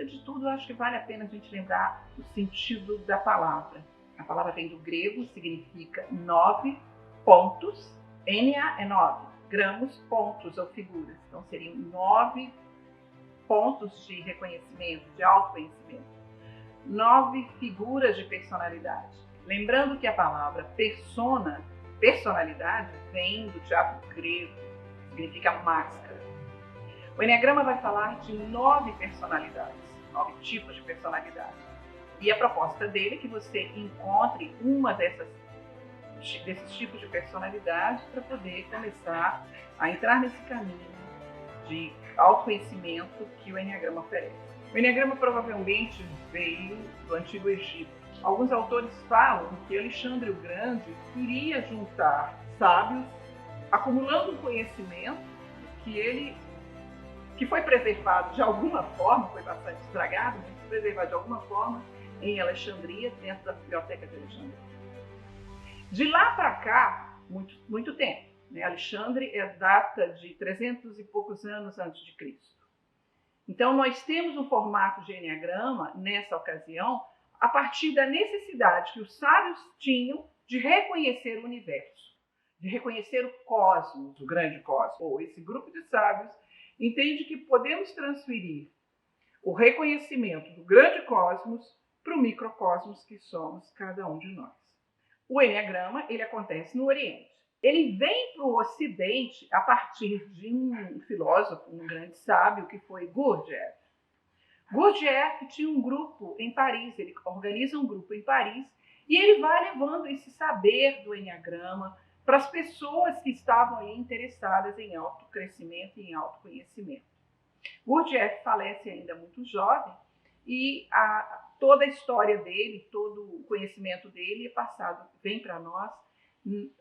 de tudo, eu acho que vale a pena a gente lembrar o sentido da palavra. A palavra vem do grego, significa 9 pontos. Na é 9, gramos, pontos ou figuras. Então seriam 9 pontos de reconhecimento, de autoconhecimento. 9 figuras de personalidade. Lembrando que a palavra persona, personalidade, vem do teatro grego, significa máscara. O Eneagrama vai falar de 9 personalidades, 9 tipos de personalidade. E a proposta dele é que você encontre uma desses tipos de personalidade para poder começar a entrar nesse caminho de autoconhecimento que o Eneagrama oferece. O Eneagrama provavelmente veio do Antigo Egito. Alguns autores falam que Alexandre o Grande queria juntar sábios, acumulando um conhecimento que foi preservado de alguma forma, foi bastante estragado, mas foi preservado de alguma forma em Alexandria, dentro da Biblioteca de Alexandria. De lá para cá, muito tempo. Né? Alexandre data de 300 e poucos anos antes de Cristo. Então, nós temos um formato de Eneagrama, nessa ocasião, a partir da necessidade que os sábios tinham de reconhecer o universo, de reconhecer o cosmos, o grande cosmos. Ou esse grupo de sábios entende que podemos transferir o reconhecimento do grande cosmos para o microcosmos que somos cada um de nós. O Eneagrama, ele acontece no Oriente. Ele vem para o Ocidente a partir de um filósofo, um grande sábio, que foi Gurdjieff. Gurdjieff tinha um grupo em Paris, ele organiza um grupo em Paris e ele vai levando esse saber do Eneagrama para as pessoas que estavam aí interessadas em autocrescimento e em autoconhecimento. Gurdjieff falece ainda muito jovem e toda a história dele, todo o conhecimento dele é passado, vem para nós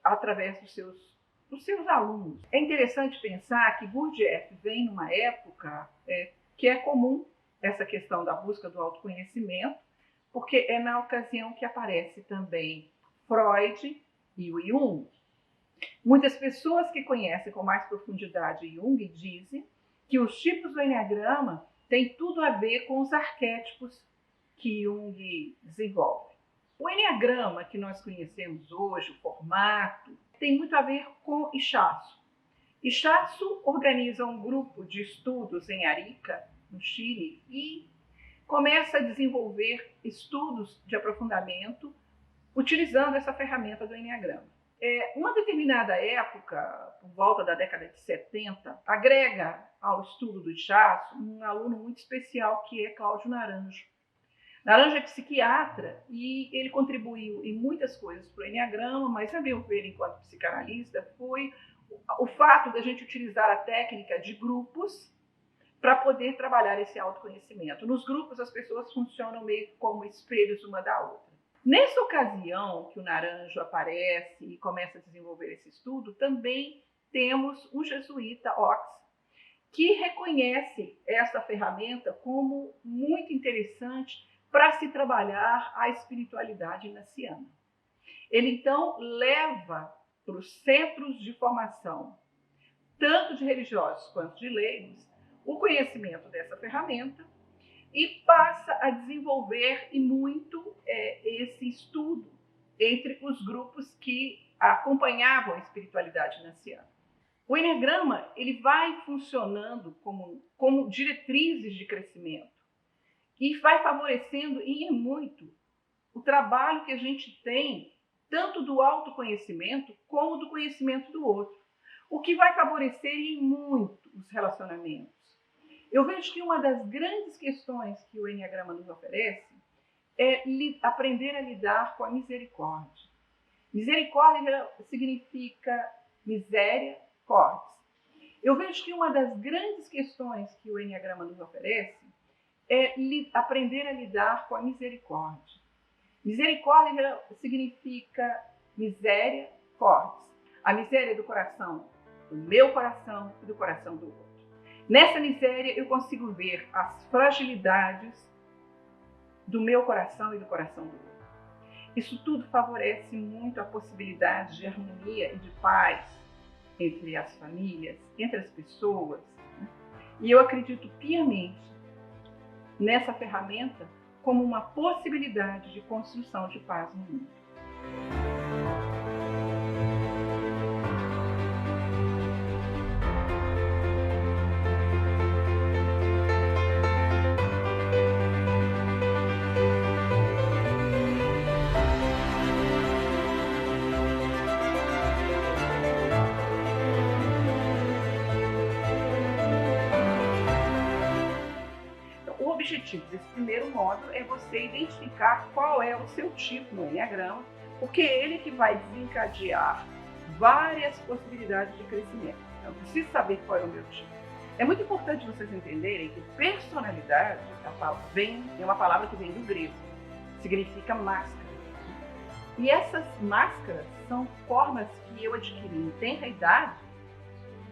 através dos seus alunos. É interessante pensar que Gurdjieff vem numa época que é comum essa questão da busca do autoconhecimento, porque é na ocasião que aparece também Freud e o Jung. Muitas pessoas que conhecem com mais profundidade Jung dizem que os tipos do Eneagrama têm tudo a ver com os arquétipos que Jung desenvolve. O Eneagrama que nós conhecemos hoje, o formato, tem muito a ver com Ichaço. Ichaço organiza um grupo de estudos em Arica, no Chile, e começa a desenvolver estudos de aprofundamento utilizando essa ferramenta do Eneagrama. Uma determinada época, por volta da década de 70, agrega ao estudo do Ichaço um aluno muito especial que é Cláudio Naranjo. Naranjo é psiquiatra e ele contribuiu em muitas coisas para o Eneagrama, mas a meu ver, enquanto psicanalista, foi o fato da gente utilizar a técnica de grupos para poder trabalhar esse autoconhecimento. Nos grupos, as pessoas funcionam meio como espelhos uma da outra. Nessa ocasião que o Naranjo aparece e começa a desenvolver esse estudo, também temos um jesuíta, Ox, que reconhece essa ferramenta como muito interessante para se trabalhar a espiritualidade inaciana. Ele, então, leva para os centros de formação, tanto de religiosos quanto de leigos, o conhecimento dessa ferramenta e passa a desenvolver e muito esse estudo entre os grupos que acompanhavam a espiritualidade inaciana. O Eneagrama ele vai funcionando como diretrizes de crescimento e vai favorecendo e muito o trabalho que a gente tem tanto do autoconhecimento como do conhecimento do outro, o que vai favorecer em muito os relacionamentos. Eu vejo que uma das grandes questões que o Eneagrama nos oferece é aprender a lidar com a misericórdia. Misericórdia significa miséria, cortes. Eu vejo que uma das grandes questões que o Eneagrama nos oferece é aprender a lidar com a misericórdia. Misericórdia significa miséria, cortes. A miséria do coração, do meu coração e do coração do outro. Nessa miséria eu consigo ver as fragilidades do meu coração e do coração do outro. Isso tudo favorece muito a possibilidade de harmonia e de paz entre as famílias, entre as pessoas. E eu acredito piamente nessa ferramenta como uma possibilidade de construção de paz no mundo. O objetivo desse primeiro módulo é você identificar qual é o seu tipo no Enneagrama, porque é ele que vai desencadear várias possibilidades de crescimento. Então, eu preciso saber qual é o meu tipo. É muito importante vocês entenderem que personalidade é uma palavra que vem do grego, significa máscara. E essas máscaras são formas que eu adquiri em tenra idade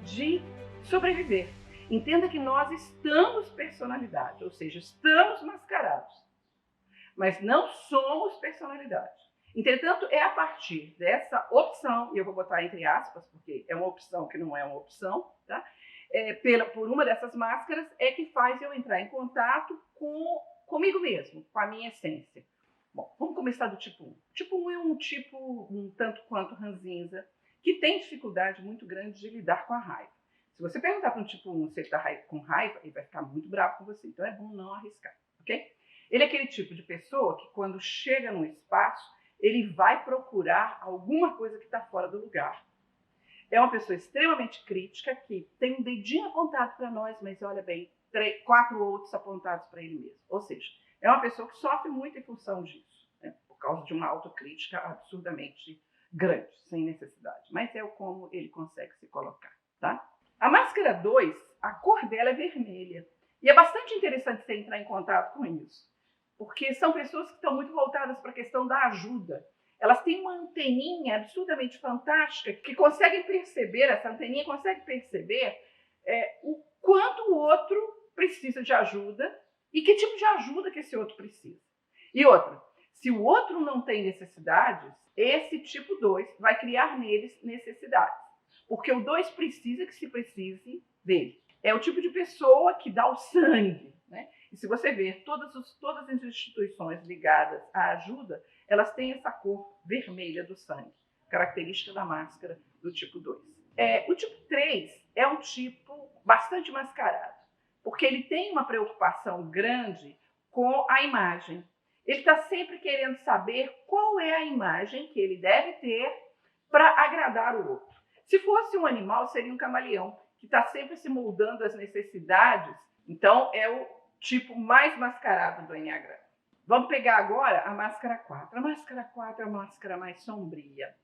de sobreviver. Entenda que nós estamos personalidade, ou seja, estamos mascarados, mas não somos personalidade. Entretanto, é a partir dessa opção, e eu vou botar entre aspas, porque é uma opção que não é uma opção, tá? Por uma dessas máscaras, é que faz eu entrar em contato comigo mesmo, com a minha essência. Bom, vamos começar do tipo 1. O tipo 1 é um tipo um tanto quanto ranzinza, que tem dificuldade muito grande de lidar com a raiva. Se você perguntar para um tipo 1 se ele está com raiva, ele vai ficar muito bravo com você. Então é bom não arriscar, ok? Ele é aquele tipo de pessoa que quando chega num espaço, ele vai procurar alguma coisa que está fora do lugar. É uma pessoa extremamente crítica, que tem um dedinho apontado para nós, mas olha bem, 4 outros apontados para ele mesmo. Ou seja, é uma pessoa que sofre muito em função disso, né? Por causa de uma autocrítica absurdamente grande, sem necessidade. Mas é como ele consegue se colocar, tá? A máscara 2, a cor dela é vermelha. E é bastante interessante você entrar em contato com isso, porque são pessoas que estão muito voltadas para a questão da ajuda. Elas têm uma anteninha absurdamente fantástica que conseguem perceber, essa anteninha consegue perceber o quanto o outro precisa de ajuda e que tipo de ajuda que esse outro precisa. E outra, se o outro não tem necessidades, esse tipo 2 vai criar neles necessidades. Porque o 2 precisa que se precise dele. É o tipo de pessoa que dá o sangue, né? E se você ver, todas as instituições ligadas à ajuda, elas têm essa cor vermelha do sangue, característica da máscara do tipo 2. O tipo 3 é um tipo bastante mascarado, porque ele tem uma preocupação grande com a imagem. Ele está sempre querendo saber qual é a imagem que ele deve ter para agradar o outro. Se fosse um animal, seria um camaleão, que está sempre se moldando às necessidades. Então, é o tipo mais mascarado do Enneagrama. Vamos pegar agora a máscara 4. A máscara 4 é a máscara mais sombria.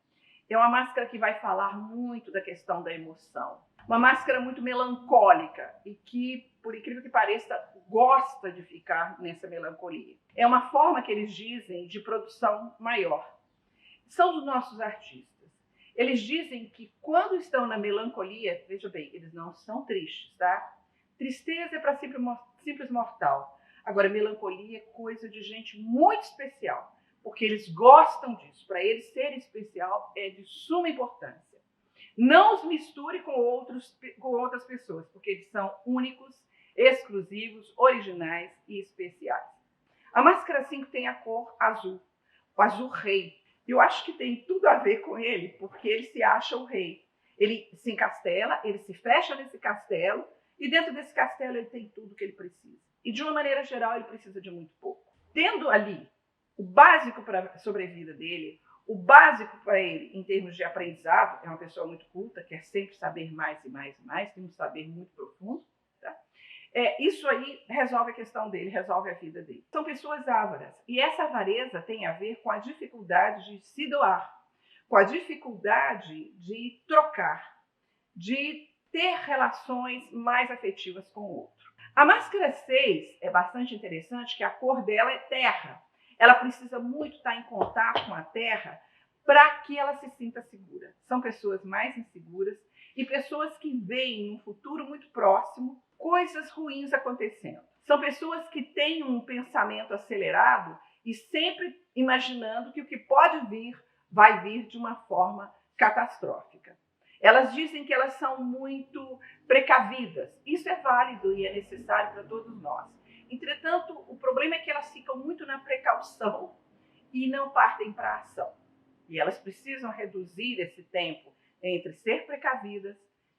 É uma máscara que vai falar muito da questão da emoção. Uma máscara muito melancólica e que, por incrível que pareça, gosta de ficar nessa melancolia. É uma forma que eles dizem de produção maior. São os nossos artistas. Eles dizem que quando estão na melancolia, veja bem, eles não são tristes, tá? Tristeza é para simples mortal. Agora, melancolia é coisa de gente muito especial, porque eles gostam disso. Para eles ser especial é de suma importância. Não os misture com outras pessoas, porque eles são únicos, exclusivos, originais e especiais. A máscara 5 tem a cor azul, o azul rei. Eu acho que tem tudo a ver com ele, porque ele se acha o rei. Ele se encastela, ele se fecha nesse castelo, e dentro desse castelo ele tem tudo que ele precisa. E de uma maneira geral ele precisa de muito pouco. Tendo ali o básico para a sobrevida dele, o básico para ele em termos de aprendizado, é uma pessoa muito culta, quer sempre saber mais e mais e mais, tem um saber muito profundo, tá? Isso aí resolve a questão dele, resolve a vida dele. São pessoas ávaras. E essa avareza tem a ver com a dificuldade de se doar, com a dificuldade de trocar, de ter relações mais afetivas com o outro. A máscara 6 é bastante interessante, que a cor dela é terra. Ela precisa muito estar em contato com a terra para que ela se sinta segura. São pessoas mais inseguras e pessoas que veem no futuro muito próximo coisas ruins acontecendo. São pessoas que têm um pensamento acelerado e sempre imaginando que o que pode vir vai vir de uma forma catastrófica. Elas dizem que elas são muito precavidas. Isso é válido e é necessário para todos nós. Entretanto, opção e não partem para a ação. E elas precisam reduzir esse tempo entre ser precavidas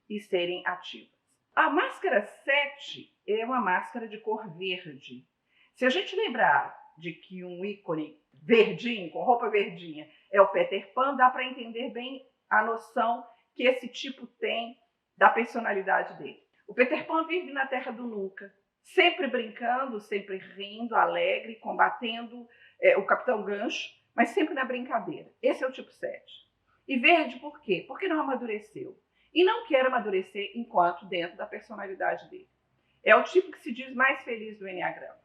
e serem ativas. A máscara 7 é uma máscara de cor verde. Se a gente lembrar de que um ícone verdinho, com roupa verdinha, é o Peter Pan, dá para entender bem a noção que esse tipo tem da personalidade dele. O Peter Pan vive na terra do nunca, sempre brincando, sempre rindo, alegre, combatendo o Capitão Gancho, mas sempre na brincadeira. Esse é o tipo 7. E verde por quê? Porque não amadureceu. E não quer amadurecer enquanto dentro da personalidade dele. É o tipo que se diz mais feliz do Enneagrama.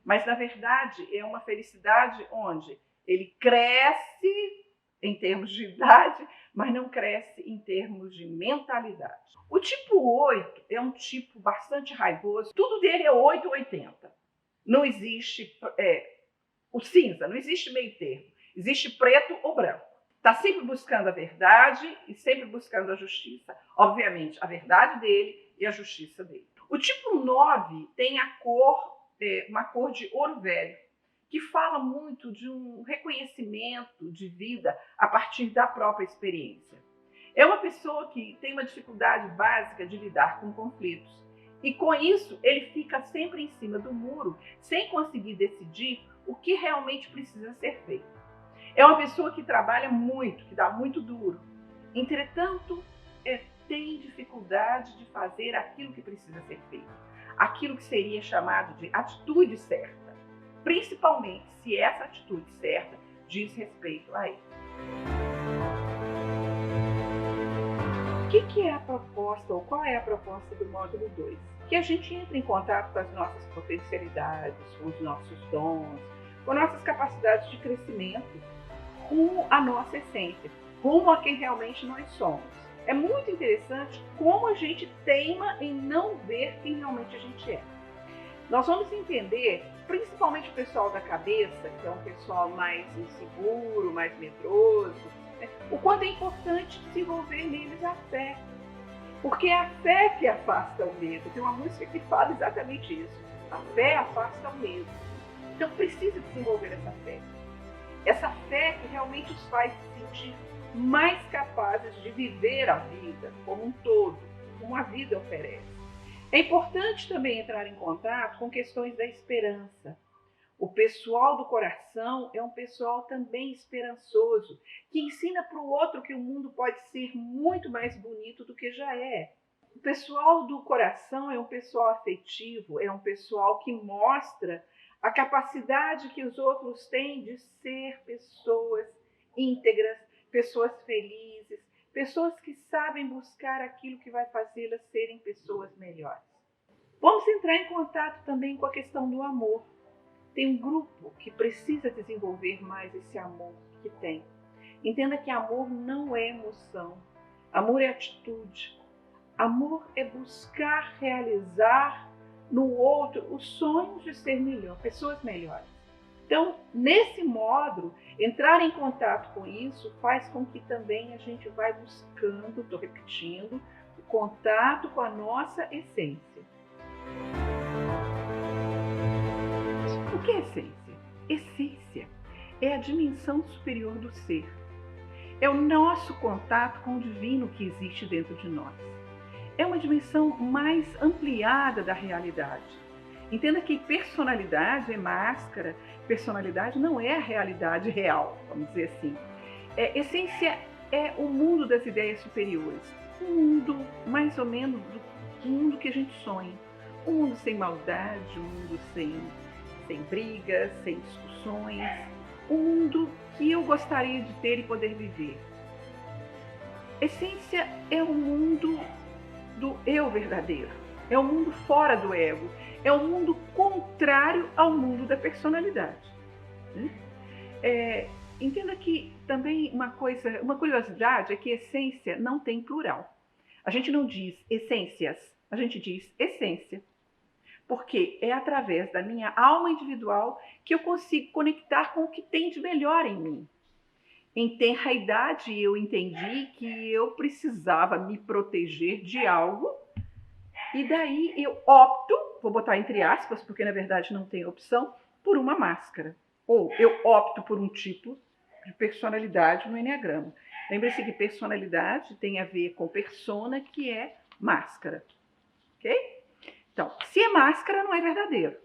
Mas, na verdade, é uma felicidade onde ele cresce em termos de idade, mas não cresce em termos de mentalidade. O tipo 8 é um tipo bastante raivoso. Tudo dele é 8 ou 80. Não existe o cinza, não existe meio termo. Existe preto ou branco. Está sempre buscando a verdade e sempre buscando a justiça. Obviamente, a verdade dele e a justiça dele. O tipo 9 tem a cor, uma cor de ouro velho, que fala muito de um reconhecimento de vida a partir da própria experiência. É uma pessoa que tem uma dificuldade básica de lidar com conflitos. E com isso, ele fica sempre em cima do muro, sem conseguir decidir o que realmente precisa ser feito. É uma pessoa que trabalha muito, que dá muito duro. Entretanto, tem dificuldade de fazer aquilo que precisa ser feito. Aquilo que seria chamado de atitude certa. Principalmente se essa atitude certa diz respeito a ele. O que é a proposta, ou qual é a proposta do módulo 2? Que a gente entre em contato com as nossas potencialidades, com os nossos dons, com nossas capacidades de crescimento, rumo à nossa essência, rumo a quem realmente nós somos. É muito interessante como a gente teima em não ver quem realmente a gente é. Nós vamos entender, principalmente o pessoal da cabeça, que é um pessoal mais inseguro, mais medroso, o quanto é importante desenvolver neles a fé. Porque é a fé que afasta o medo. Tem uma música que fala exatamente isso. A fé afasta o medo. Então precisa desenvolver essa fé. Essa fé que realmente os faz se sentir mais capazes de viver a vida como um todo, como a vida oferece. É importante também entrar em contato com questões da esperança. O pessoal do coração é um pessoal também esperançoso, que ensina para o outro que o mundo pode ser muito mais bonito do que já é. O pessoal do coração é um pessoal afetivo, é um pessoal que mostra a capacidade que os outros têm de ser pessoas íntegras, pessoas felizes, pessoas que sabem buscar aquilo que vai fazê-las serem pessoas melhores. Vamos entrar em contato também com a questão do amor. Tem um grupo que precisa desenvolver mais esse amor que tem. Entenda que amor não é emoção, amor é atitude. Amor é buscar realizar no outro os sonhos de ser melhor, pessoas melhores. Então, nesse módulo, entrar em contato com isso faz com que também a gente vai buscando, estou repetindo, o contato com a nossa essência. O que é essência? Essência é a dimensão superior do ser. É o nosso contato com o divino que existe dentro de nós. É uma dimensão mais ampliada da realidade. Entenda que personalidade é máscara, personalidade não é a realidade real, vamos dizer assim. Essência é o mundo das ideias superiores, um mundo mais ou menos do mundo que a gente sonha. Um mundo sem maldade, um mundo sem brigas, sem discussões, um mundo que eu gostaria de ter e poder viver. Essência é o mundo do eu verdadeiro, é o mundo fora do ego, é o mundo contrário ao mundo da personalidade. Entenda que também uma curiosidade é que essência não tem plural. A gente não diz essências, a gente diz essência. Porque é através da minha alma individual que eu consigo conectar com o que tem de melhor em mim. Em tenra idade, eu entendi que eu precisava me proteger de algo, e daí eu opto, vou botar entre aspas, porque na verdade não tem opção, por uma máscara. ou eu opto por um tipo de personalidade no Enneagrama. Lembre-se que personalidade tem a ver com persona, que é máscara, ok? Então, se é máscara, não é verdadeiro.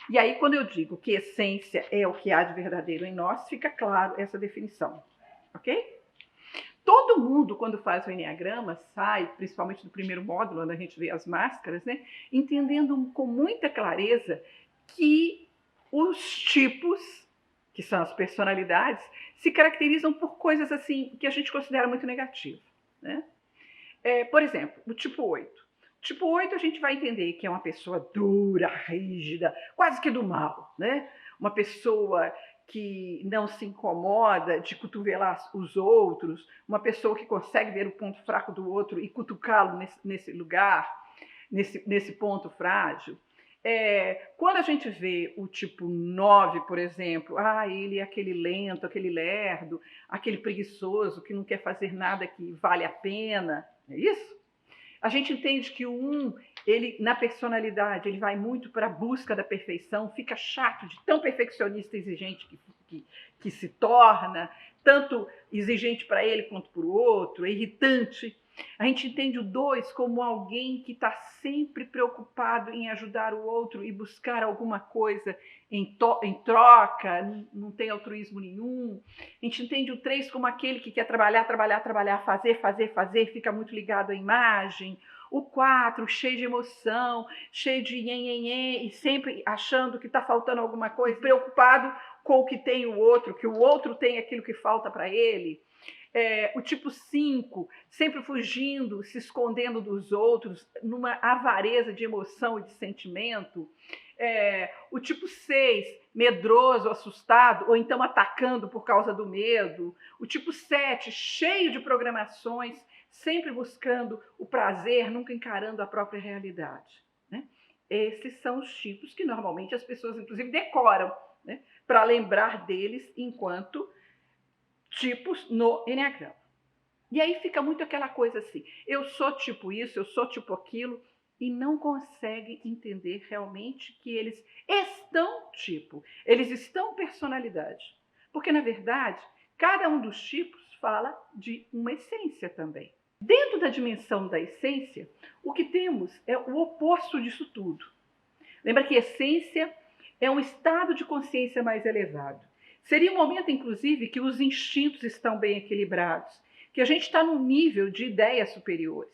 E aí, quando eu digo que essência é o que há de verdadeiro em nós, fica claro essa definição, ok? Todo mundo, quando faz o Enneagrama, sai, principalmente do primeiro módulo, onde a gente vê as máscaras, né, entendendo com muita clareza que os tipos, que são as personalidades, se caracterizam por coisas assim que a gente considera muito negativas, né? Por exemplo, o tipo 8. Tipo 8 a gente vai entender que é uma pessoa dura, rígida, quase que do mal, né? Uma pessoa que não se incomoda de cotovelar os outros, uma pessoa que consegue ver o ponto fraco do outro e cutucá-lo nesse lugar, nesse ponto frágil. Quando a gente vê o tipo 9, por exemplo, ele é aquele lento, aquele lerdo, aquele preguiçoso que não quer fazer nada que vale a pena, é isso? A gente entende que o 1, ele, na personalidade, ele vai muito para a busca da perfeição, fica chato de tão perfeccionista e exigente que se torna, tanto exigente para ele quanto para o outro, é irritante. A gente entende o 2 como alguém que está sempre preocupado em ajudar o outro e buscar alguma coisa em troca, não tem altruísmo nenhum. A gente entende o 3 como aquele que quer trabalhar, fazer, fica muito ligado à imagem. O 4, cheio de emoção, cheio de nhenhenhê, e sempre achando que está faltando alguma coisa, preocupado com o que tem o outro, que o outro tem aquilo que falta para ele. O tipo 5, sempre fugindo, se escondendo dos outros, numa avareza de emoção e de sentimento. O tipo 6, medroso, assustado, ou então atacando por causa do medo. O tipo 7, cheio de programações, sempre buscando o prazer, nunca encarando a própria realidade, né? Esses são os tipos que normalmente as pessoas, inclusive, decoram, né, para lembrar deles enquanto tipos no Enneagrama. E aí fica muito aquela coisa assim, eu sou tipo isso, eu sou tipo aquilo, e não conseguem entender realmente que eles estão tipo, eles estão personalidade. Porque, na verdade, cada um dos tipos fala de uma essência também. Dentro da dimensão da essência, o que temos é o oposto disso tudo. Lembra que essência é um estado de consciência mais elevado. Seria um momento, inclusive, que os instintos estão bem equilibrados, que a gente está num nível de ideias superiores.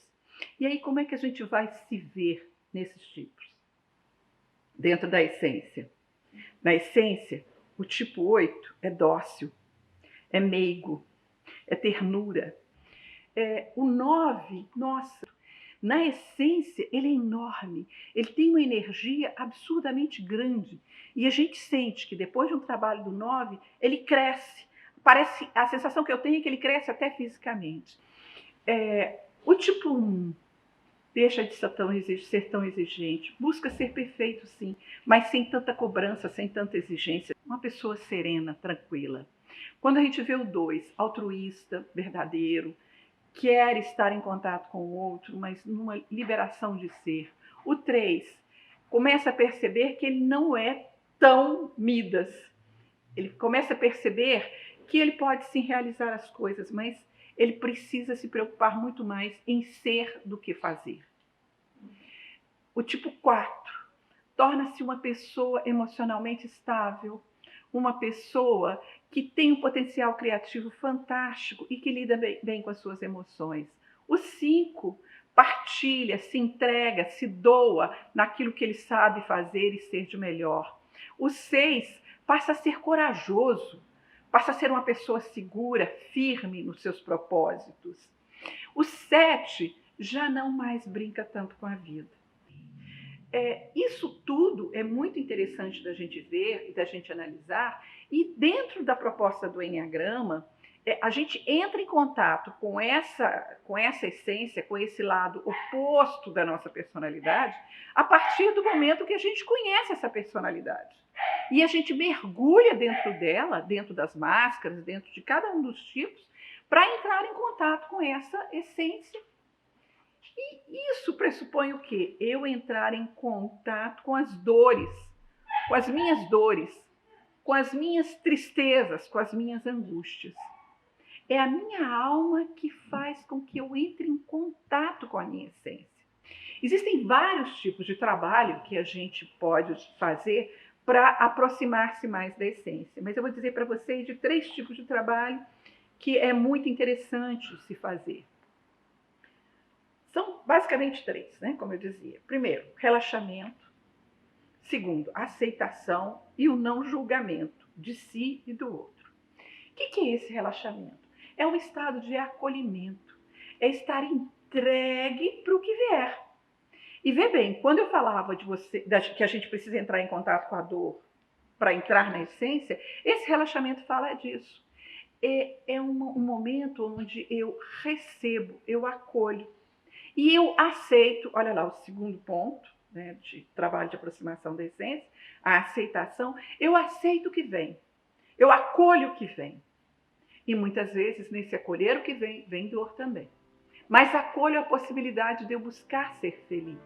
E aí, como é que a gente vai se ver nesses tipos? Dentro da essência. Na essência, o tipo 8 é dócil, é meigo, é ternura. O 9, nossa, na essência, ele é enorme, ele tem uma energia absurdamente grande. E a gente sente que depois de um trabalho do 9, ele cresce. Parece, a sensação que eu tenho é que ele cresce até fisicamente. O tipo 1 deixa de ser tão exigente, busca ser perfeito, sim, mas sem tanta cobrança, sem tanta exigência. Uma pessoa serena, tranquila. Quando a gente vê o 2, altruísta, verdadeiro, quer estar em contato com o outro, mas numa liberação de ser. O 3 começa a perceber que ele não é tão Midas. Ele começa a perceber que ele pode sim realizar as coisas, mas ele precisa se preocupar muito mais em ser do que fazer. O tipo 4 torna-se uma pessoa emocionalmente estável, uma pessoa que tem um potencial criativo fantástico e que lida bem com as suas emoções. O 5 partilha, se entrega, se doa naquilo que ele sabe fazer e ser de melhor. O 6 passa a ser corajoso, passa a ser uma pessoa segura, firme nos seus propósitos. O 7 já não mais brinca tanto com a vida. Isso tudo é muito interessante da gente ver e da gente analisar, e dentro da proposta do Enneagrama, a gente entra em contato com essa essência, com esse lado oposto da nossa personalidade, a partir do momento que a gente conhece essa personalidade. E a gente mergulha dentro dela, dentro das máscaras, dentro de cada um dos tipos, para entrar em contato com essa essência. E isso pressupõe o quê? Eu entrar em contato com as dores, com as minhas dores. com as minhas tristezas, com as minhas angústias. É a minha alma que faz com que eu entre em contato com a minha essência. Existem vários tipos de trabalho que a gente pode fazer para aproximar-se mais da essência, mas eu vou dizer para vocês de 3 tipos de trabalho que é muito interessante se fazer. São basicamente 3, né? Como eu dizia. Primeiro, relaxamento. Segundo, aceitação e o não julgamento de si e do outro. O que é esse relaxamento? É um estado de acolhimento, é estar entregue para o que vier. E vê bem, quando eu falava que a gente precisa entrar em contato com a dor para entrar na essência, esse relaxamento fala disso. É um momento onde eu recebo, eu acolho e eu aceito, olha lá o segundo ponto, né, de trabalho de aproximação da essência, a aceitação, eu aceito o que vem, eu acolho o que vem. E muitas vezes, nesse acolher o que vem, vem dor também. Mas acolho a possibilidade de eu buscar ser feliz.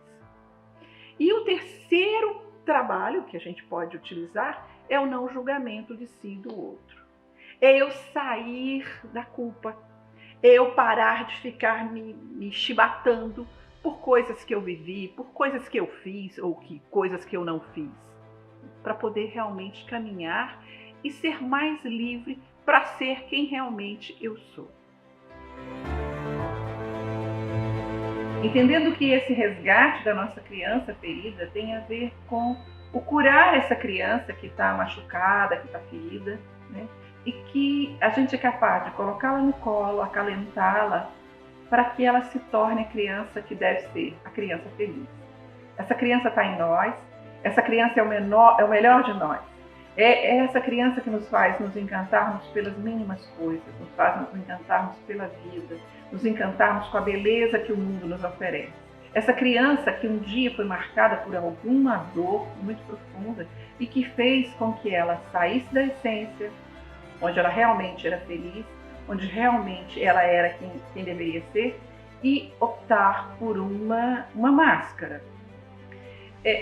E o terceiro trabalho que a gente pode utilizar é o não julgamento de si e do outro. É eu sair da culpa, é eu parar de ficar me chibatando por coisas que eu vivi, por coisas que eu fiz ou coisas que eu não fiz, para poder realmente caminhar e ser mais livre para ser quem realmente eu sou. Entendendo que esse resgate da nossa criança ferida tem a ver com o curar essa criança que está machucada, que está ferida, né? E que a gente é capaz de colocá-la no colo, acalentá-la, para que ela se torne a criança que deve ser, a criança feliz. Essa criança está em nós, essa criança é o melhor de nós. É essa criança que nos faz nos encantarmos pelas mínimas coisas, nos faz nos encantarmos pela vida, nos encantarmos com a beleza que o mundo nos oferece. Essa criança que um dia foi marcada por alguma dor muito profunda e que fez com que ela saísse da essência, onde ela realmente era feliz, onde realmente ela era quem deveria ser, e optar por uma máscara.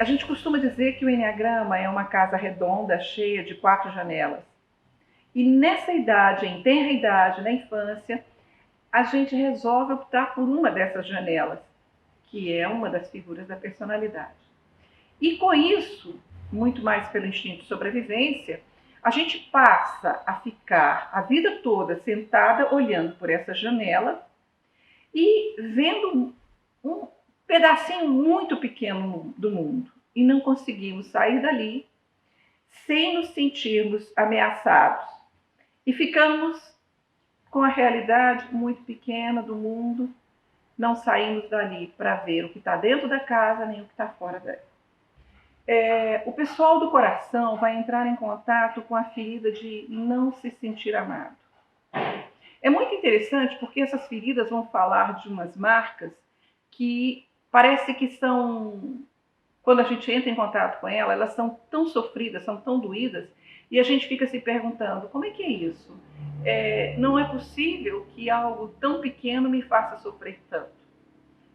A gente costuma dizer que o Enneagrama é uma casa redonda, cheia de 4 janelas. E nessa idade, em tenra idade, na infância, a gente resolve optar por uma dessas janelas, que é uma das figuras da personalidade. E com isso, muito mais pelo instinto de sobrevivência, a gente passa a ficar a vida toda sentada olhando por essa janela e vendo um pedacinho muito pequeno do mundo. E não conseguimos sair dali sem nos sentirmos ameaçados. E ficamos com a realidade muito pequena do mundo, não saímos dali para ver o que está dentro da casa nem o que está fora dela. O pessoal do coração vai entrar em contato com a ferida de não se sentir amado. É muito interessante porque essas feridas vão falar de umas marcas que parece que são, quando a gente entra em contato com ela, elas são tão sofridas, são tão doídas, e a gente fica se perguntando, como é que é isso? Não é possível que algo tão pequeno me faça sofrer tanto.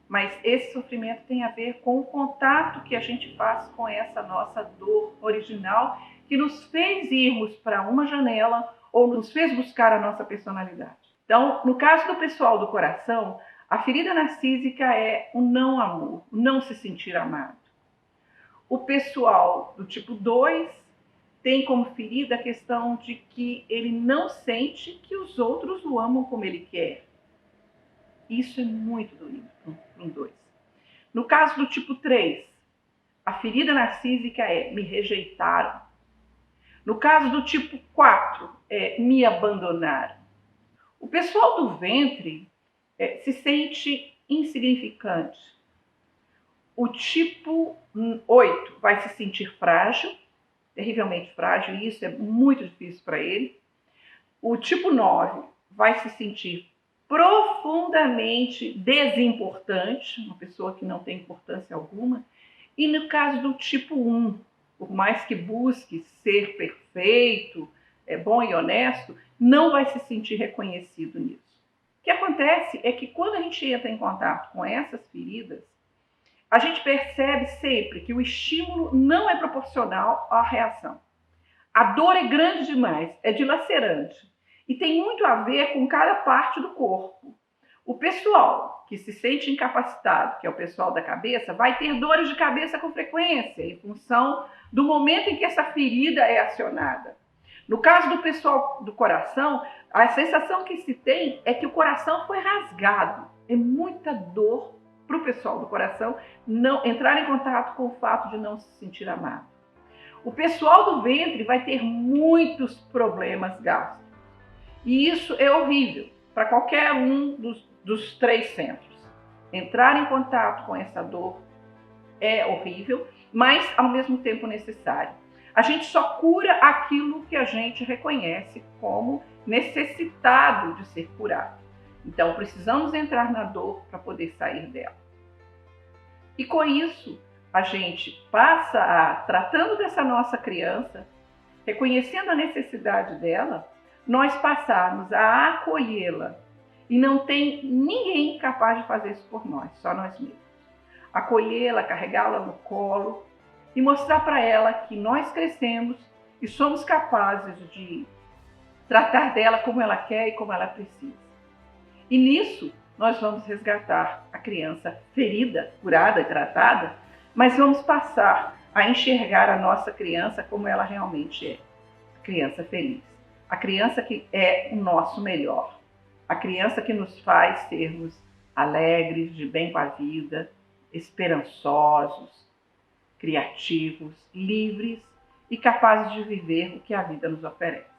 Mas esse sofrimento tem a ver com o contato que a gente faz com essa nossa dor original, que nos fez irmos para uma janela ou nos fez buscar a nossa personalidade. Então, no caso do pessoal do coração, a ferida narcísica é o não amor, o não se sentir amado. O pessoal do tipo 2 tem como ferida a questão de que ele não sente que os outros o amam como ele quer. Isso é muito doído para um 2. No caso do tipo 3, a ferida narcísica é me rejeitaram. No caso do tipo 4, é me abandonaram. O pessoal do ventre se sente insignificante. O tipo 8 vai se sentir frágil, terrivelmente frágil, e isso é muito difícil para ele. O tipo 9 vai se sentir profundamente desimportante, uma pessoa que não tem importância alguma. E no caso do tipo 1, por mais que busque ser perfeito, bom e honesto, não vai se sentir reconhecido nisso. O que acontece é que quando a gente entra em contato com essas feridas, a gente percebe sempre que o estímulo não é proporcional à reação. A dor é grande demais, é dilacerante e tem muito a ver com cada parte do corpo. O pessoal que se sente incapacitado, que é o pessoal da cabeça, vai ter dores de cabeça com frequência, em função do momento em que essa ferida é acionada. No caso do pessoal do coração, a sensação que se tem é que o coração foi rasgado. É muita dor para o pessoal do coração não entrar em contato com o fato de não se sentir amado. O pessoal do ventre vai ter muitos problemas gástricos. E isso é horrível para qualquer um dos 3 centros. Entrar em contato com essa dor é horrível, mas ao mesmo tempo necessário. A gente só cura aquilo que a gente reconhece como necessitado de ser curado. Então precisamos entrar na dor para poder sair dela. E com isso, a gente passa a, tratando dessa nossa criança, reconhecendo a necessidade dela, nós passarmos a acolhê-la. E não tem ninguém capaz de fazer isso por nós, só nós mesmos. Acolhê-la, carregá-la no colo e mostrar para ela que nós crescemos e somos capazes de tratar dela como ela quer e como ela precisa. E nisso, nós vamos resgatar a criança ferida, curada e tratada, mas vamos passar a enxergar a nossa criança como ela realmente é. A criança feliz. A criança que é o nosso melhor. A criança que nos faz sermos alegres, de bem com a vida, esperançosos, criativos, livres e capazes de viver o que a vida nos oferece.